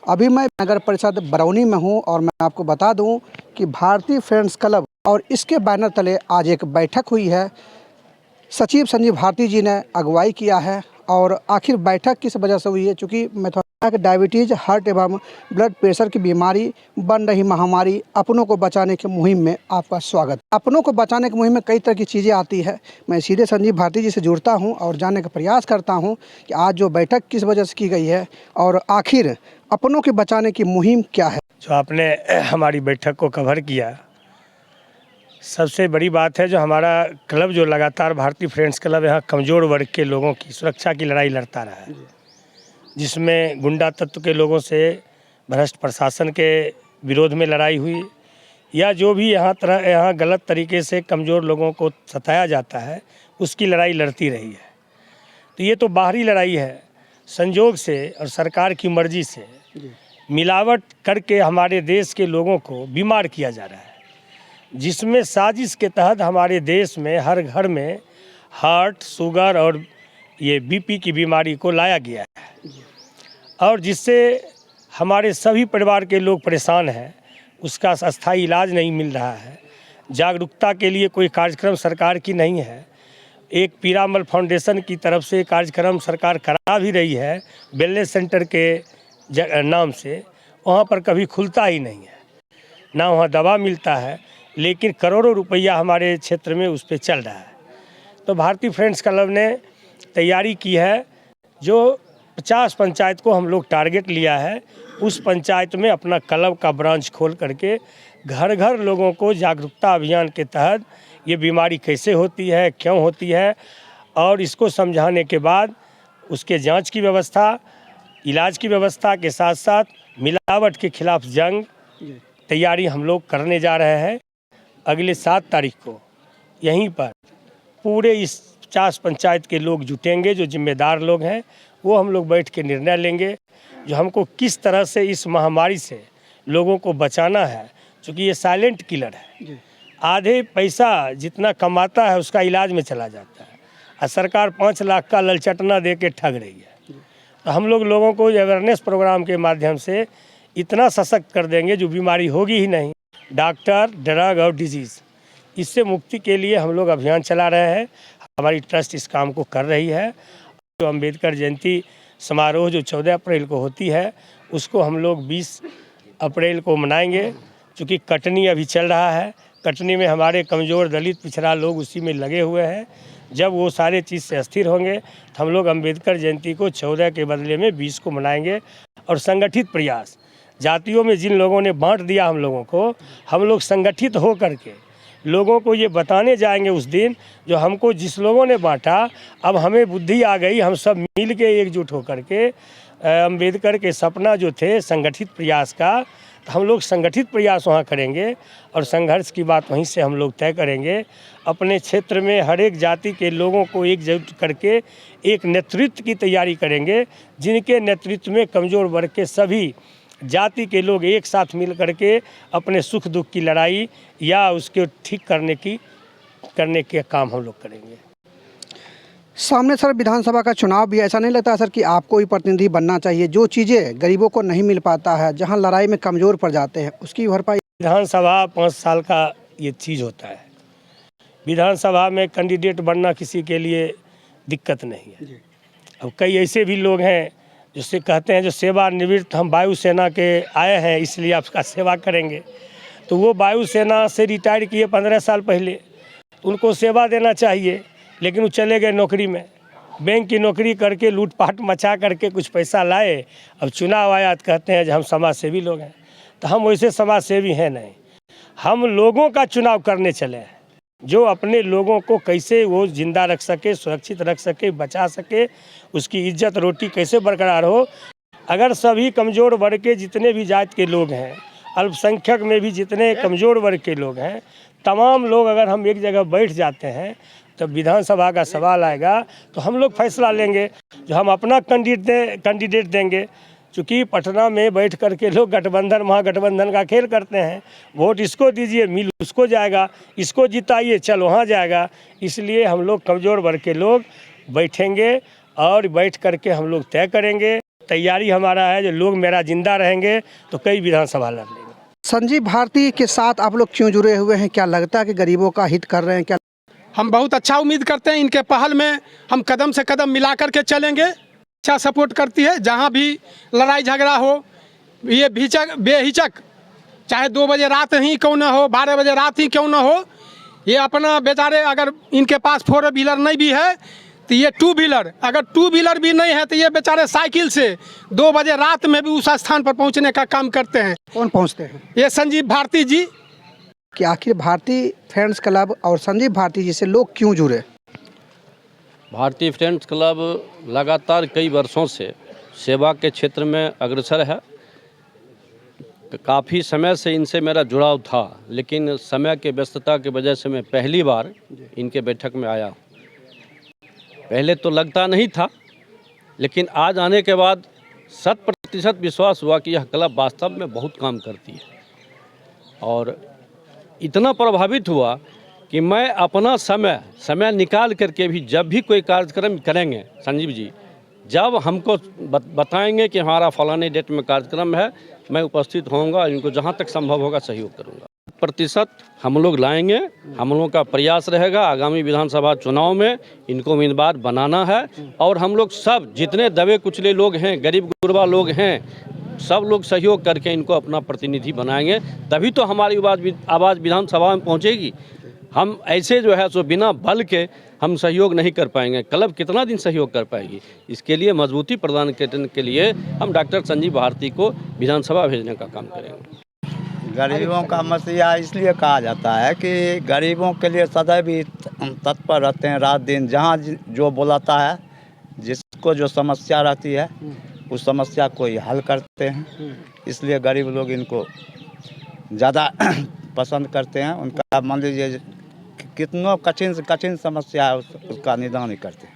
अभी मैं नगर परिषद बरौनी में हूं और मैं आपको बता दूं कि भारतीय फ्रेंड्स क्लब और इसके बैनर तले आज एक बैठक हुई है। सचिव संजीव भारती जी ने अगुवाई किया है और आखिर बैठक किस वजह से हुई है, चूँकि मैं थोड़ा डायबिटीज़, हार्ट एवं ब्लड प्रेशर की बीमारी बन रही महामारी अपनों को बचाने की मुहिम में आपका स्वागत। अपनों को बचाने की मुहिम में कई तरह की चीज़ें आती है। मैं सीधे संजीव भारती जी से जुड़ता हूं और जानने का प्रयास करता हूं कि आज जो बैठक किस वजह से की गई है और आखिर अपनों के बचाने की मुहिम क्या है। जो आपने हमारी बैठक को कवर किया, सबसे बड़ी बात है जो हमारा क्लब जो लगातार भारतीय फ्रेंड्स क्लब यहाँ कमज़ोर वर्ग के लोगों की सुरक्षा की लड़ाई लड़ता रहा है, जिसमें गुंडा तत्व के लोगों से भ्रष्ट प्रशासन के विरोध में लड़ाई हुई या जो भी यहाँ गलत तरीके से कमज़ोर लोगों को सताया जाता है उसकी लड़ाई लड़ती रही है। तो ये तो बाहरी लड़ाई है। संजोग से और सरकार की मर्जी से मिलावट करके हमारे देश के लोगों को बीमार किया जा रहा है, जिसमें साजिश के तहत हमारे देश में हर घर में हार्ट, शुगर और ये बीपी की बीमारी को लाया गया है और जिससे हमारे सभी परिवार के लोग परेशान हैं। उसका अस्थायी इलाज नहीं मिल रहा है। जागरूकता के लिए कोई कार्यक्रम सरकार की नहीं है। एक पीरामल फाउंडेशन की तरफ से कार्यक्रम सरकार करा भी रही है वेलनेस सेंटर के नाम से, वहाँ पर कभी खुलता ही नहीं है, ना वहाँ दवा मिलता है, लेकिन करोड़ों रुपया हमारे क्षेत्र में उस पर चल रहा है। तो भारतीय फ्रेंड्स क्लब ने तैयारी की है, जो 50 पंचायत को हम लोग टारगेट लिया है। उस पंचायत में अपना क्लब का ब्रांच खोल करके घर घर लोगों को जागरूकता अभियान के तहत ये बीमारी कैसे होती है, क्यों होती है और इसको समझाने के बाद उसके जांच की व्यवस्था, इलाज की व्यवस्था के साथ साथ मिलावट के खिलाफ जंग तैयारी हम लोग करने जा रहे हैं। अगले 7 तारीख को यहीं पर पूरे इस 50 पंचायत के लोग जुटेंगे, जो जिम्मेदार लोग हैं, वो हम लोग बैठ के निर्णय लेंगे जो हमको किस तरह से इस महामारी से लोगों को बचाना है। क्योंकि ये साइलेंट किलर है। आधे पैसा जितना कमाता है उसका इलाज में चला जाता है और सरकार 5 लाख का ललचटना दे के ठग रही है। तो हम लोग लोगों को अवेयरनेस प्रोग्राम के माध्यम से इतना सशक्त कर देंगे जो बीमारी होगी ही नहीं। डॉक्टर, ड्रग और डिजीज़, इससे मुक्ति के लिए हम लोग अभियान चला रहे हैं। हमारी ट्रस्ट इस काम को कर रही है। जो अम्बेडकर जयंती समारोह जो 14 अप्रैल को होती है, उसको हम लोग 20 अप्रैल को मनाएंगे। चूँकि कटनी अभी चल रहा है, कटनी में हमारे कमज़ोर दलित पिछड़ा लोग उसी में लगे हुए हैं। जब वो सारे चीज़ से अस्थिर होंगे तो हम लोग अम्बेडकर जयंती को 14 के बदले में 20 को मनाएंगे। और संगठित प्रयास, जातियों में जिन लोगों ने बांट दिया हम लोगों को, हम लोग संगठित हो करके लोगों को ये बताने जाएंगे उस दिन, जो हमको जिस लोगों ने बांटा, अब हमें बुद्धि आ गई, हम सब मिल के एकजुट होकर के अम्बेडकर के सपना जो थे संगठित प्रयास का, तो हम लोग संगठित प्रयास वहाँ करेंगे और संघर्ष की बात वहीं से हम लोग तय करेंगे। अपने क्षेत्र में हर एक जाति के लोगों को एकजुट करके एक नेतृत्व की तैयारी करेंगे, जिनके नेतृत्व में कमज़ोर वर्ग के सभी जाति के लोग एक साथ मिल करके अपने सुख दुख की लड़ाई या उसके ठीक करने के काम हम लोग करेंगे। सामने सर विधानसभा का चुनाव भी, ऐसा नहीं लगता सर कि आपको ही प्रतिनिधि बनना चाहिए? जो चीज़ें गरीबों को नहीं मिल पाता है, जहां लड़ाई में कमज़ोर पड़ जाते हैं, उसकी भरपाई। विधानसभा 5 साल का ये चीज़ होता है। विधानसभा में कैंडिडेट बनना किसी के लिए दिक्कत नहीं है। अब कई ऐसे भी लोग हैं जिससे कहते हैं जो सेवानिवृत्त, हम वायुसेना के आए हैं इसलिए आपका सेवा करेंगे। तो वो वायुसेना से रिटायर किए 15 साल पहले, उनको सेवा देना चाहिए, लेकिन वो चले गए नौकरी में, बैंक की नौकरी करके लूटपाट मचा करके कुछ पैसा लाए। अब चुनाव आया तो कहते हैं जो हम समाज सेवी लोग हैं। तो हम वैसे समाज सेवी हैं नहीं, हम लोगों का चुनाव करने चले हैं, जो अपने लोगों को कैसे वो जिंदा रख सके, सुरक्षित रख सके, बचा सके, उसकी इज्जत रोटी कैसे बरकरार हो। अगर सभी कमज़ोर वर्ग के जितने भी जाति के लोग हैं, अल्पसंख्यक में भी जितने कमज़ोर वर्ग के लोग हैं, तमाम लोग अगर हम एक जगह बैठ जाते हैं तो विधानसभा का सवाल आएगा तो हम लोग फैसला लेंगे, जो हम अपना कैंडिडेट देंगे। चूँकि पटना में बैठ करके लोग गठबंधन, महागठबंधन का खेल करते हैं, वोट इसको दीजिए मिल उसको जाएगा, इसको जिताइए चल वहाँ जाएगा। इसलिए हम लोग कमज़ोर वर्ग के लोग बैठेंगे और बैठ करके हम लोग तय करेंगे तैयारी हमारा है जो लोग मेरा जिंदा रहेंगे तो कई विधानसभा लड़ लेंगे। संजीव भारती के साथ आप लोग क्यों जुड़े हुए हैं? क्या लगता है कि गरीबों का हित कर रहे हैं? क्या हम बहुत अच्छा उम्मीद करते हैं, इनके पहल में हम कदम से कदम मिला करके चलेंगे। अच्छा सपोर्ट करती है, जहाँ भी लड़ाई झगड़ा हो ये बेहिचक, चाहे 2 बजे रात ही क्यों ना हो, 12 बजे रात ही क्यों ना हो, ये अपना बेचारे, अगर इनके पास 4 व्हीलर नहीं भी है तो ये 2 व्हीलर, अगर 2 व्हीलर भी नहीं है तो ये बेचारे साइकिल से 2 बजे रात में भी उस स्थान पर पहुंचने का काम करते हैं। कौन पहुंचते हैं? ये संजीव भारती जी। कि आखिर भारतीय फ्रेंड्स क्लब और संजीव भारती जी से लोग क्यों जुड़े? भारतीय फ्रेंड्स क्लब लगातार कई वर्षों से सेवा के क्षेत्र में अग्रसर है। काफ़ी समय से इनसे मेरा जुड़ाव था, लेकिन समय के व्यस्तता की वजह से मैं पहली बार इनके बैठक में आया। पहले तो लगता नहीं था, लेकिन आज आने के बाद 100% विश्वास हुआ कि यह क्लब वास्तव में बहुत काम करती है। और इतना प्रभावित हुआ कि मैं अपना समय निकाल करके भी जब भी कोई कार्यक्रम करेंगे, संजीव जी जब हमको बताएंगे कि हमारा फलाने डेट में कार्यक्रम है, मैं उपस्थित होऊंगा, इनको जहां तक संभव होगा सहयोग करूंगा। प्रतिशत हम लोग लाएंगे, हम लोगों का प्रयास रहेगा आगामी विधानसभा चुनाव में इनको उम्मीदवार बनाना है। और हम लोग सब जितने दबे कुचले लोग हैं, गरीब गुरबा लोग हैं, सब लोग सहयोग करके इनको अपना प्रतिनिधि बनाएंगे, तभी तो हमारी आवाज़ विधानसभा में पहुंचेगी। हम ऐसे जो है सो बिना बल के हम सहयोग नहीं कर पाएंगे। क्लब कितना दिन सहयोग कर पाएगी? इसके लिए मजबूती प्रदान करने के लिए हम डॉक्टर संजीव भारती को विधानसभा भेजने का काम करेंगे। गरीबों का मसीहा इसलिए कहा जाता है कि गरीबों के लिए सदैव ही तत्पर रहते हैं, रात दिन जहाँ जो बुलाता है, जिसको जो समस्या रहती है उस समस्या को ही हल करते हैं। इसलिए गरीब लोग इनको ज़्यादा पसंद करते हैं। उनका मान लीजिए कितना कठिन से कठिन समस्या है उसका निदान ही करते हैं।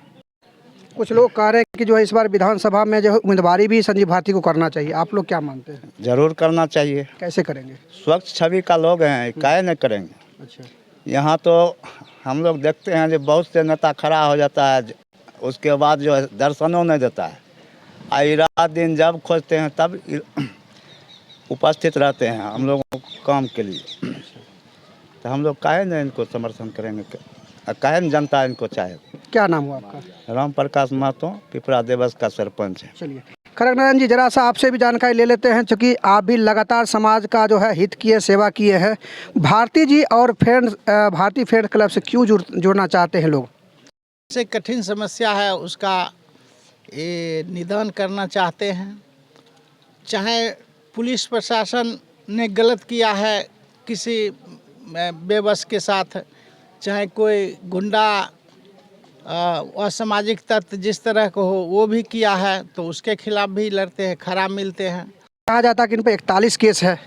कुछ लोग कह रहे हैं कि जो है इस बार विधानसभा में जो है उम्मीदवारी भी संजीव भारती को करना चाहिए। आप लोग क्या मानते हैं? जरूर करना चाहिए। कैसे करेंगे? स्वच्छ छवि का लोग हैं, काहे नहीं करेंगे। अच्छा, यहाँ तो हम लोग देखते हैं जो बहुत से नेता खड़ा हो जाता है, उसके बाद जो है दर्शनों नहीं देता है। आई रात दिन जब खोजते हैं तब उपस्थित रहते हैं हम लोगों को काम के लिए। तो हम लोग काहे नहीं इनको समर्थन करेंगे, काहे नहीं जनता इनको चाहे। क्या नाम हुआ आपका? राम प्रकाश महतो, पिपरा देवस का सरपंच है। चलिए खड़गनारायण जी, जरा सा आपसे भी जानकारी ले लेते हैं, क्योंकि आप भी लगातार समाज का जो है हित किए, सेवा किए हैं। भारती जी और भारतीय फ्रेंड्स क्लब से क्यों जुड़ना चाहते हैं लोग? से कठिन समस्या है उसका ये निदान करना चाहते हैं। चाहे पुलिस प्रशासन ने गलत किया है किसी बेबस के साथ, चाहे कोई गुंडा असामाजिक तत्व जिस तरह को हो वो भी किया है, तो उसके खिलाफ भी लड़ते हैं, खड़ा मिलते हैं। कहा जाता है कि इन पर 41 केस है।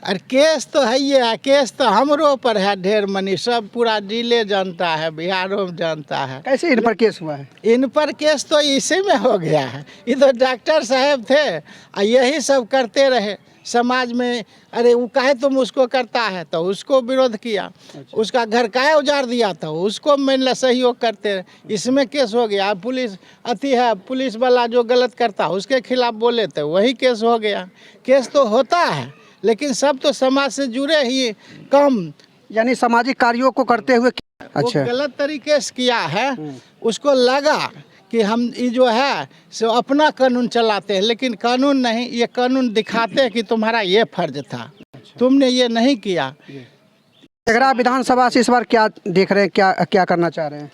और केस तो है ही है, केस तो हमरों पर है ढेर मनी, सब पूरा जिले जानता है, बिहारों में जानता है। कैसे इन पर केस हुआ है? इन पर केस तो इसी में हो गया है। ये तो डॉक्टर साहब थे और यही सब करते रहे समाज में। अरे वो काहे तुम उसको करता है तो उसको विरोध किया। अच्छा। उसका घर काहे उजाड़ दिया था उसको मैंने सहयोग करते रहे, इसमें केस हो गया। पुलिस अति है, पुलिस वाला जो गलत करता है उसके खिलाफ बोले थे, वही केस हो गया। केस तो होता है, लेकिन सब तो समाज से जुड़े ही कम, यानी सामाजिक कार्यों को करते हुए। अच्छा, गलत तरीके से किया है। उसको लगा कि हम ये जो है सो अपना कानून चलाते हैं, लेकिन कानून नहीं, ये कानून दिखाते हैं कि तुम्हारा ये फर्ज था। अच्छा। तुमने ये नहीं किया। तेघरा विधानसभा से इस बार क्या देख रहे हैं, क्या करना चाह रहे हैं?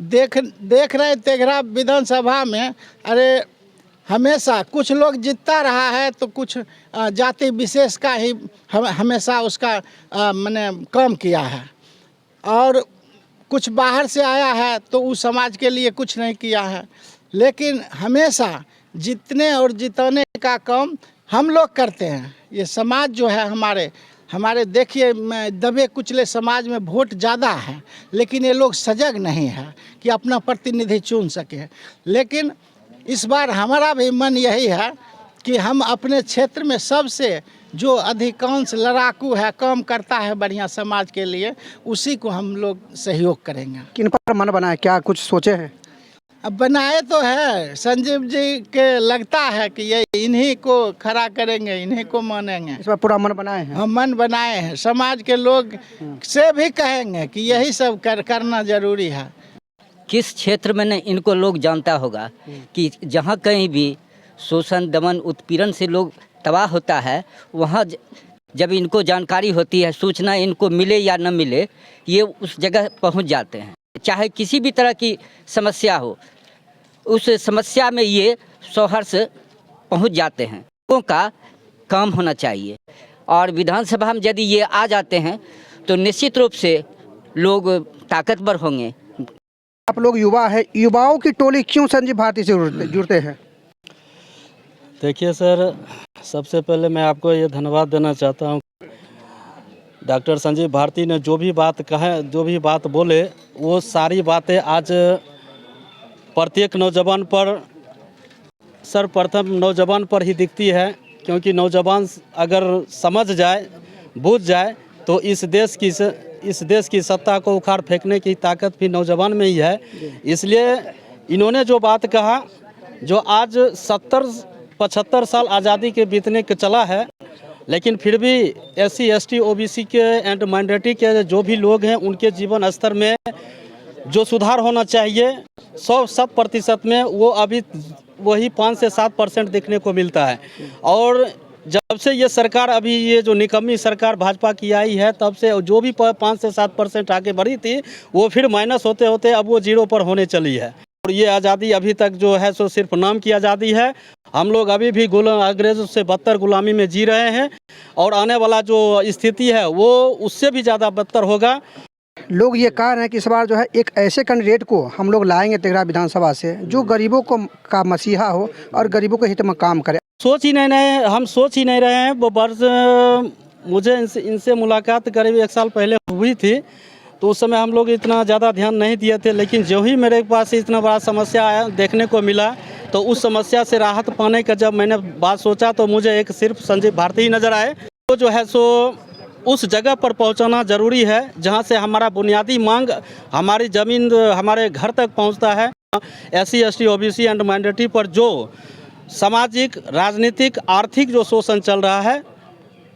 देख रहे हैं तेघरा विधानसभा में, अरे हमेशा कुछ लोग जीतता रहा है तो कुछ जाति विशेष का ही हमेशा उसका मैंने काम किया है, और कुछ बाहर से आया है तो उस समाज के लिए कुछ नहीं किया है। लेकिन हमेशा जीतने और जिताने का काम हम लोग करते हैं। ये समाज जो है हमारे देखिए दबे कुचले समाज में वोट ज़्यादा है, लेकिन ये लोग सजग नहीं है कि अपना प्रतिनिधि चुन सके। लेकिन इस बार हमारा भी मन यही है कि हम अपने क्षेत्र में सबसे जो अधिकांश लड़ाकू है, काम करता है बढ़िया समाज के लिए, उसी को हम लोग सहयोग करेंगे। किन पर मन बना है, क्या कुछ सोचे हैं? अब बनाए तो है संजीव जी के, लगता है कि ये इन्हीं को खड़ा करेंगे, इन्हीं को मानेंगे। इस बार पूरा मन बनाए हैं। हम मन बनाए हैं, समाज के लोग से भी कहेंगे कि यही सब करना जरूरी है। किस क्षेत्र में न इनको लोग जानता होगा कि जहाँ कहीं भी शोषण दमन उत्पीड़न से लोग तबाह होता है, वहाँ जब इनको जानकारी होती है, सूचना इनको मिले या न मिले, ये उस जगह पहुँच जाते हैं। चाहे किसी भी तरह की समस्या हो, उस समस्या में ये सहर्ष पहुँच जाते हैं। लोगों का काम होना चाहिए और विधानसभा में यदि ये आ जाते हैं तो निश्चित रूप से लोग ताकतवर होंगे। आप लोग युवा है, युवाओं की टोली क्यों संजीव भारती से जुड़ते हैं? देखिए सर, सबसे पहले मैं आपको ये धन्यवाद देना चाहता हूँ। डॉक्टर संजीव भारती ने जो भी बात कहे, जो भी बात बोले, वो सारी बातें आज प्रत्येक नौजवान पर, सर्वप्रथम नौजवान पर ही दिखती है। क्योंकि नौजवान अगर समझ जाए, बूझ जाए, तो इस देश की सत्ता को उखाड़ फेंकने की ताकत भी नौजवान में ही है। इसलिए इन्होंने जो बात कहा, जो आज 70-75 साल आज़ादी के बीतने के चला है, लेकिन फिर भी SC ST OBC के एंड माइनॉरिटी के जो भी लोग हैं, उनके जीवन स्तर में जो सुधार होना चाहिए 100% में, वो अभी वही 5 से 7% देखने को मिलता है। और जब से ये सरकार, अभी ये जो निकम्मी सरकार भाजपा की आई है, तब से जो भी 5 से 7% आगे बढ़ी थी, वो फिर माइनस होते होते अब वो 0 पर होने चली है। और ये आज़ादी अभी तक जो है सो सिर्फ नाम की आज़ादी है। हम लोग अभी भी अंग्रेज़ों से बदतर गुलामी में जी रहे हैं और आने वाला जो स्थिति है वो उससे भी ज़्यादा बदतर होगा। लोग ये कह रहे हैं कि इस बार जो है एक ऐसे कैंडिडेट को हम लोग लाएंगे तेघड़ा विधानसभा से जो गरीबों को का मसीहा हो और गरीबों के हित में काम करे। हम सोच ही नहीं रहे हैं। वो वर्ष मुझे इनसे मुलाकात करीब 1 साल पहले हुई थी, तो उस समय हम लोग इतना ज़्यादा ध्यान नहीं दिए थे। लेकिन जो ही मेरे पास इतना बड़ा समस्या आया, देखने को मिला, तो उस समस्या से राहत पाने का जब मैंने बात सोचा, तो मुझे एक सिर्फ संजीव भारती ही नज़र आए। तो जो है सो उस जगह पर पहुंचाना ज़रूरी है जहां से हमारा बुनियादी मांग, हमारी ज़मीन हमारे घर तक पहुंचता है। SC ST OBC and minority पर जो सामाजिक, राजनीतिक, आर्थिक जो शोषण चल रहा है,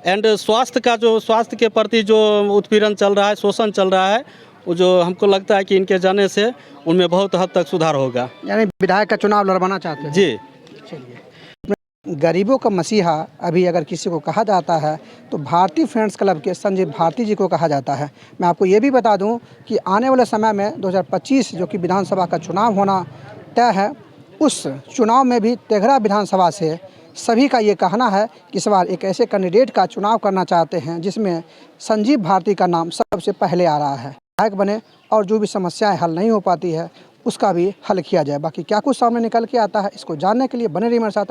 एंड स्वास्थ्य के प्रति जो उत्पीड़न चल रहा है, शोषण चल रहा है, वो जो हमको लगता है कि इनके जाने से उनमें बहुत हद तक सुधार होगा। यानी विधायक का चुनाव लड़वाना चाहते हैं? जी। चलिए, गरीबों का मसीहा अभी अगर किसी को कहा जाता है तो भारतीय फ्रेंड्स क्लब के संजीव भारती जी को कहा जाता है। मैं आपको ये भी बता दूं कि आने वाले समय में 2025 जो कि विधानसभा का चुनाव होना तय है, उस चुनाव में भी तेघड़ा विधानसभा से सभी का ये कहना है कि इस बार एक ऐसे कैंडिडेट का चुनाव करना चाहते हैं जिसमें संजीव भारती का नाम सबसे पहले आ रहा है। विधायक बने और जो भी समस्याएं हल नहीं हो पाती है उसका भी हल किया जाए। बाकी क्या कुछ सामने निकल के आता है, इसको जानने के लिए बने रहिए मेरे साथ।